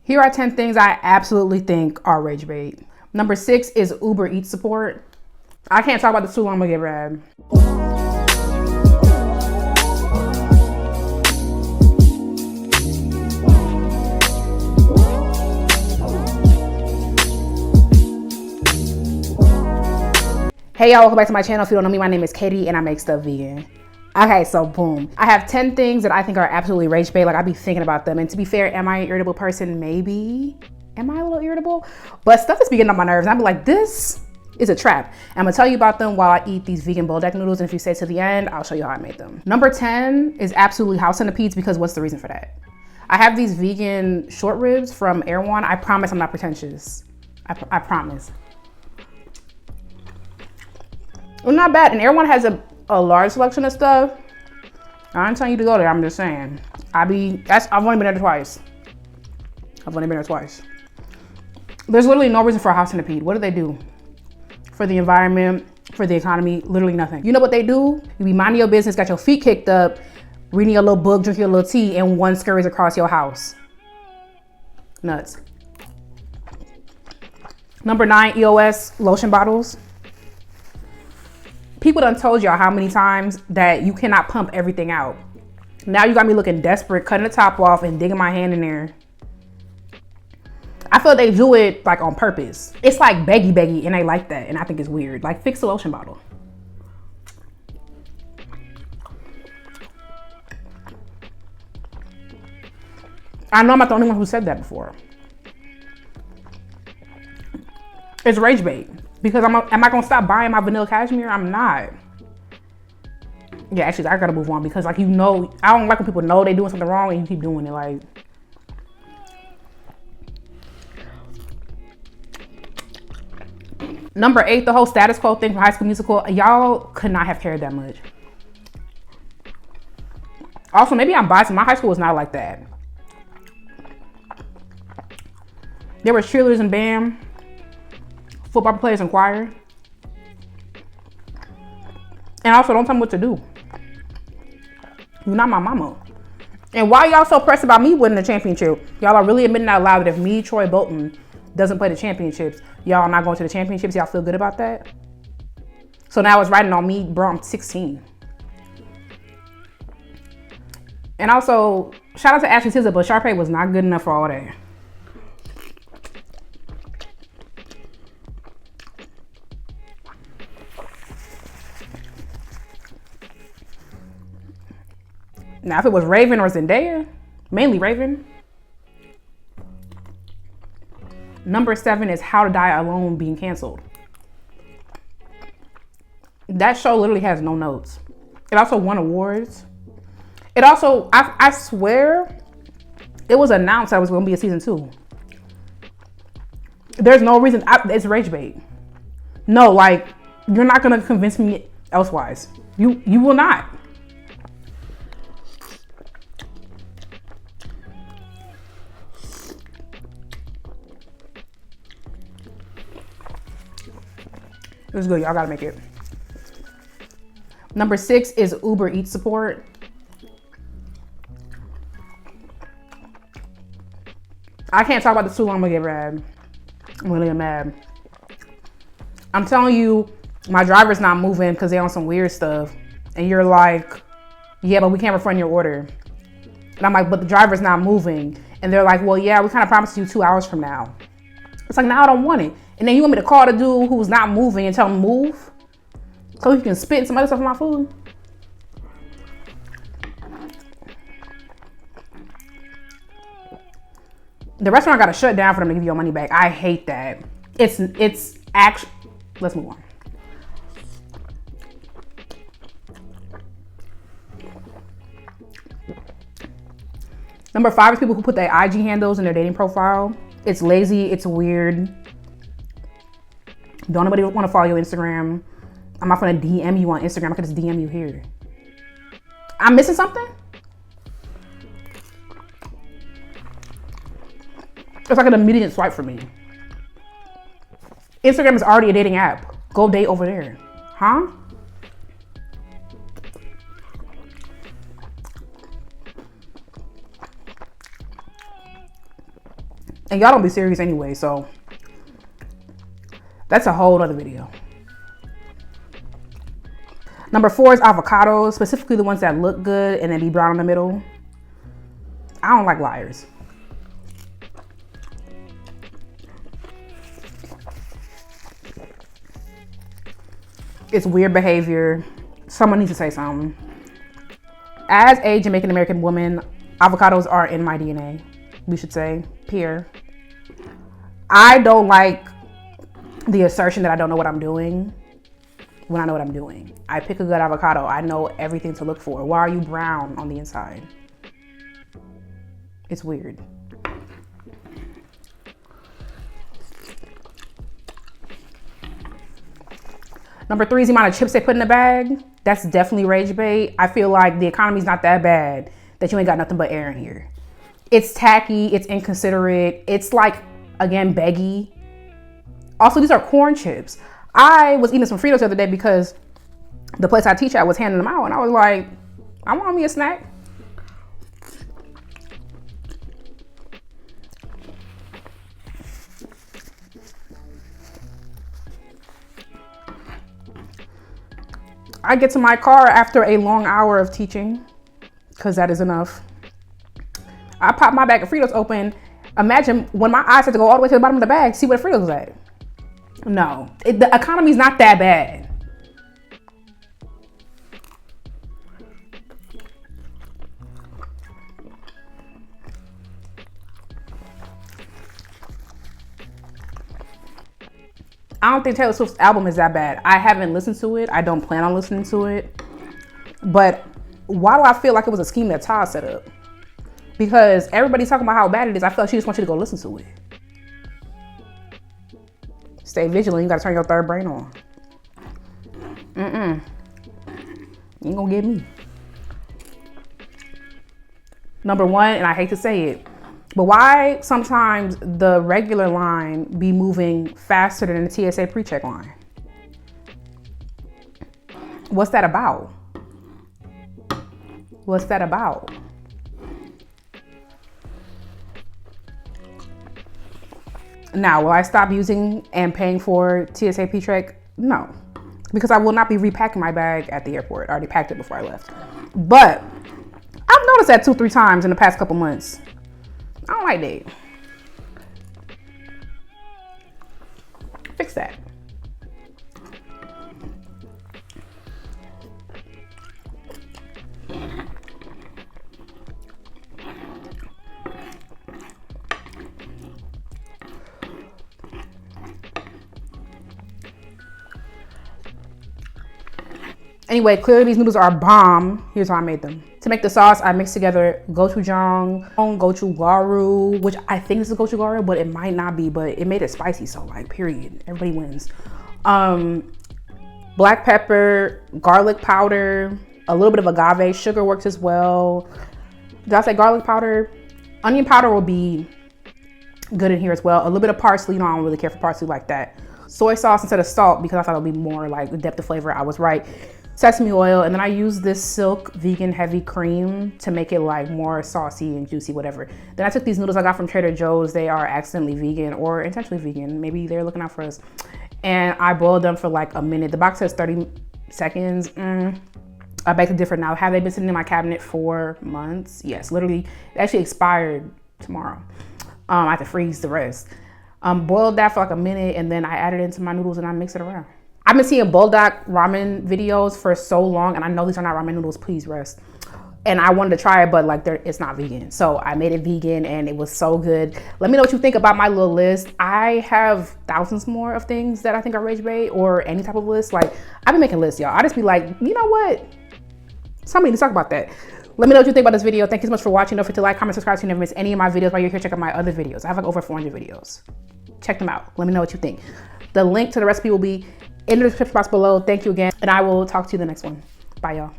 Here are 10 things I absolutely think are rage bait. Number 6 is Uber Eats support. I can't talk about this too long, I'm gonna get mad. Hey y'all, welcome back to my channel. If you don't know me, my name is Katie and I make stuff vegan. Okay, so boom. I have 10 things that I think are absolutely rage bait. Like, I be thinking about them. And to be fair, am I an irritable person? Maybe. Am I a little irritable? But stuff is getting on my nerves. And I be like, this is a trap. I'm gonna tell you about them while I eat these vegan buldak noodles. And if you stay to the end, I'll show you how I made them. Number 10 is absolutely house centipedes, because what's the reason for that? I have these vegan short ribs from Erewhon. I promise I'm not pretentious. I promise. Well, not bad. And Erewhon has a large selection of stuff. I ain't telling you to go there, I'm just saying. I've only been there twice. There's literally no reason for a house centipede. What do they do? For the environment, for the economy, literally nothing. You know what they do? You be minding your business, got your feet kicked up, reading your little book, drinking your little tea, and one scurries across your house. Nuts. Number 9, EOS lotion bottles. People done told y'all how many times that you cannot pump everything out. Now you got me looking desperate, cutting the top off and digging my hand in there. I feel like they do it like on purpose. It's like beggy and they like that, and I think it's weird. Like, fix the lotion bottle. I know I'm not the only one who said that before. It's rage bait. Because am I gonna stop buying my vanilla cashmere? I'm not. Yeah, actually, I gotta move on, because, like, you know, I don't like when people know they doing something wrong and you keep doing it. Like, number 8, the whole status quo thing from High School Musical. Y'all could not have cared that much. Also, maybe I'm biased. My high school was not like that. There were cheerleaders and band, football players and choir. And also, don't tell me what to do. You're not my mama. And why y'all so pressed about me winning the championship? Y'all are really admitting out loud that if me, Troy Bolton, doesn't play the championships, y'all not going to the championships? Y'all feel good about that? So now it's riding on me, bro. I'm 16. And also, shout out to Ashley Tizza, but Sharpay was not good enough for all that. Now, if it was Raven or Zendaya, mainly Raven. Number 7 is How to Die Alone being canceled. That show literally has no notes. It also won awards. It also, I swear, it was announced that it was going to be a season 2. There's no reason. It's rage bait. No, like, you're not going to convince me elsewise. You will not. This is good. Y'all gotta make it. Number 6 is Uber Eats support. I can't talk about this too long. I'm gonna get mad. I'm gonna get mad. I'm telling you, my driver's not moving because they on some weird stuff. And you're like, yeah, but we can't refund your order. And I'm like, but the driver's not moving. And they're like, well, yeah, we kind of promised you 2 hours from now. It's like, now I don't want it. And then you want me to call the dude who's not moving and tell him move so he can spit some other stuff on my food? The restaurant got to shut down for them to give you your money back. I hate that. It's actually, let's move on. Number 5 is people who put their IG handles in their dating profile. It's lazy, it's weird. Don't nobody want to follow your Instagram. I'm not gonna DM you on Instagram. I could just DM you here. I'm missing something? It's like an immediate swipe for me. Instagram is already a dating app. Go date over there. Huh? And y'all don't be serious anyway, so that's a whole other video. Number 4 is avocados, specifically the ones that look good and then be brown in the middle. I don't like liars. It's weird behavior. Someone needs to say something. As a Jamaican American woman, avocados are in my DNA. We should say, peer. I don't like the assertion that I don't know what I'm doing when I know what I'm doing. I pick a good avocado. I know everything to look for. Why are you brown on the inside? It's weird. Number 3 is the amount of chips they put in the bag. That's definitely rage bait. I feel like the economy's not that bad that you ain't got nothing but air in here. It's tacky, it's inconsiderate. It's like, again, beggy. Also, these are corn chips. I was eating some Fritos the other day because the place I teach at was handing them out. And I was like, I want me a snack. I get to my car after a long hour of teaching, because that is enough. I pop my bag of Fritos open. Imagine when my eyes had to go all the way to the bottom of the bag, see where the Fritos was at. No, the economy's not that bad. I don't think Taylor Swift's album is that bad. I haven't listened to it. I don't plan on listening to it. But why do I feel like it was a scheme that Todd set up? Because everybody's talking about how bad it is. I feel like she just wants you to go listen to it. Stay vigilant. You gotta turn your third brain on. You ain't gonna get me. Number 1, and I hate to say it, but why sometimes the regular line be moving faster than the TSA pre-check line? What's that about? What's that about? Now, will I stop using and paying for TSA pre-check? No, because I will not be repacking my bag at the airport. I already packed it before I left. But I've noticed that 2-3 times in the past couple months. I don't like that. Fix that. Anyway, clearly these noodles are bomb. Here's how I made them. To make the sauce, I mixed together gochujang, gochugaru, which I think this is gochugaru, but it might not be, but it made it spicy, so like, period. Everybody wins. Black pepper, garlic powder, a little bit of agave. Sugar works as well. Did I say garlic powder? Onion powder will be good in here as well. A little bit of parsley. You know, I don't really care for parsley like that. Soy sauce instead of salt because I thought it would be more like the depth of flavor. I was right. Sesame oil, and then I use this Silk vegan heavy cream to make it like more saucy and juicy, whatever. Then I took these noodles I got from Trader Joe's. They are accidentally vegan or intentionally vegan. Maybe they're looking out for us. And I boiled them for like a minute. The box says 30 seconds. I baked it different now. Have they been sitting in my cabinet for months? Yes, literally. It actually expired tomorrow. I have to freeze the rest. Boiled that for like a minute, and then I added it into my noodles and I mix it around. I've been seeing buldak ramen videos for so long, and I know these are not ramen noodles, please rest. And I wanted to try it, but like it's not vegan. So I made it vegan and it was so good. Let me know what you think about my little list. I have thousands more of things that I think are rage bait or any type of list. Like I've been making lists, y'all. I just be like, you know what? Somebody needs to talk about that. Let me know what you think about this video. Thank you so much for watching. Don't forget to like, comment, subscribe so you never miss any of my videos. While you're here, check out my other videos. I have like over 400 videos. Check them out. Let me know what you think. The link to the recipe will be in the description box below. Thank you again, and I will talk to you in the next one. Bye, y'all.